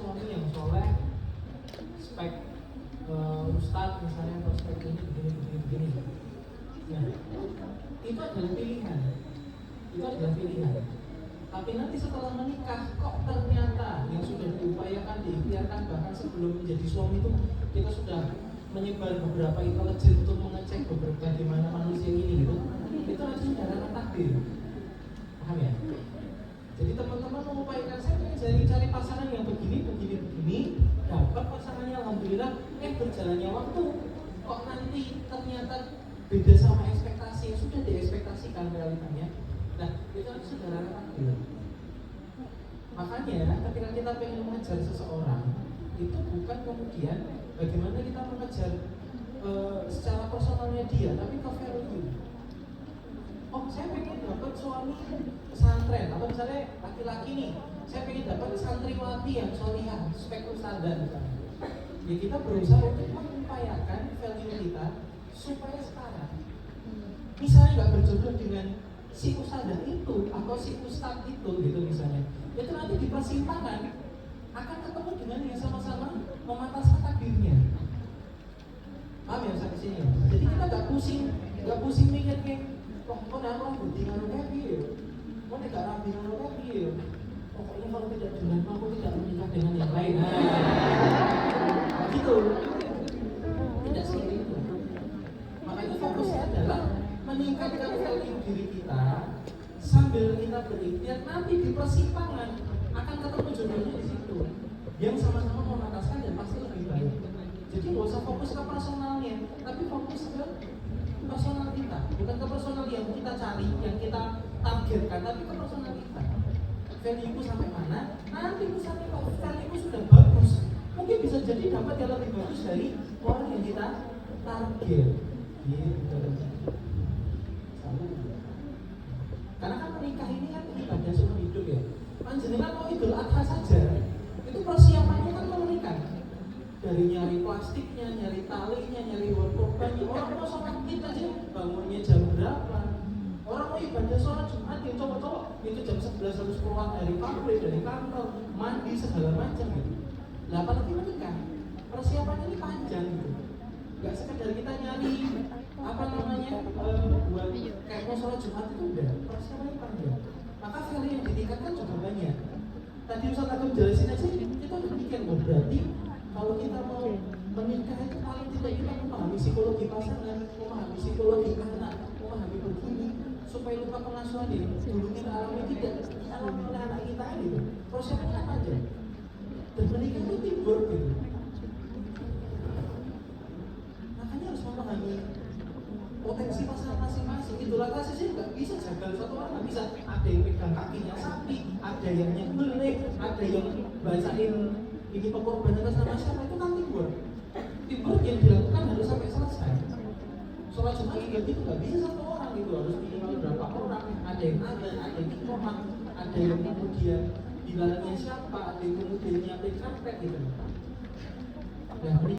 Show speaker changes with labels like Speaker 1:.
Speaker 1: suami yang soleh, spek ustadz misalnya, atau spek ini begini. Nah, itu adalah pilihan. Tapi nanti setelah menikah, kok ternyata yang sudah diupayakan, diikhtiarkan bahkan sebelum menjadi suami itu kita sudah menyebar beberapa intelijen untuk mengecek bagaimana manusia ini gitu. Itu nanti sudah ranah takdir. Paham ya? Jadi teman-teman mengupayakan, saya ingin cari pasangan yang begini, dapat pasangannya alhamdulillah, berjalannya waktu kok nanti ternyata beda sama ekspektasi yang sudah diekspektasikan realitanya. Nah, itu nanti sudah ranah takdir. Makanya ketika kita pengen mengejar seseorang, itu bukan kemudian bagaimana kita mengejar secara personalnya dia, tapi ke value. Oh, saya pengen dapat suami pesantren, atau misalnya laki-laki nih, saya pengen dapat santriwati yang solihah, spek ustadzah misalnya. Ya kita berusaha untuk mengupayakan value kita supaya sekarang misalnya nggak berjodoh dengan si ustadzah itu atau si ustadz itu gitu misalnya, itu nanti di persimpangan akan ketemu dengan yang sama-sama memantaskan takdirnya. Paham ya sampai sini? Jadi kita nggak pusing mikir kayak kok nama bukti kalau kayak gitu, kok tidak rapi kalau kayak gitu. Pokoknya kalau tidak denganmu aku tidak menikah dengan yang lain. Nah, gitu. Tidak seperti itu. Makanya fokusnya adalah meningkatkan value diri kita sambil kita berikhtiar, nanti di persimpangan akan ketemu jodohnya di situ yang sama-sama memantaskan dan pasti lebih baik. Jadi nggak usah fokus ke personalnya, tapi fokus ke personal kita, bukan ke personal yang kita cari, yang kita targetkan, tapi ke personal kita. Value ku sampai mana? Nanti misalnya kalau value ku sudah bagus, mungkin bisa jadi dapat yang lebih bagus dari orang yang kita target. Gitu. Karena kan menikah ini kan ibadah seumur hidup ya. Panjenengan mau Idul Adha saja, itu persiapannya kan mau menikah. Dari nyari plastiknya, nyari talinya, nyari uang korbannya. Orang mau sholat Id aja bangunnya jam berapa? Orang mau ibadah sholat Jumat yang cowok-cowok itu jam 11 harus keluar dari pabrik, dari kantor, mandi segala macam gitu. Nah, apalagi menikah, persiapannya ini panjang gitu. Gak sekedar kita nyari buat kayak mau sholat Jumat itu udah persiapannya panjang. Maka value yang ditingkatkan juga banyak. Tadi Ustaz Agam jelasin aja, kita udah mikir berarti kalau kita mau menikah itu paling tidak kita memahami psikologi pasangan, memahami psikologi anak, memahami begini supaya lupa pengasuhan ini dulu kita alami tidak dialami oleh anak kita gitu. Prosesnya apa aja? Dan menikah itu teamwork gitu. Makanya harus memahami potensi pasangan masing-masing. Itulah kasusnya nggak bisa jagal satu orang, nggak bisa. Ada yang pegang kakinya sapi, ada yang nyembelih, ada yang bacain ini pengorbanan atas nama siapa, itu kan teamwork yang dilakukan harus sampai selesai. Sholat Jumat juga gitu, nggak bisa satu orang gitu, harus minimal berapa orang. Ada yang ada yang ikhomah, ada yang kemudian bilalnya siapa, ada yang kemudian nyiapin karpet gitu. Nah,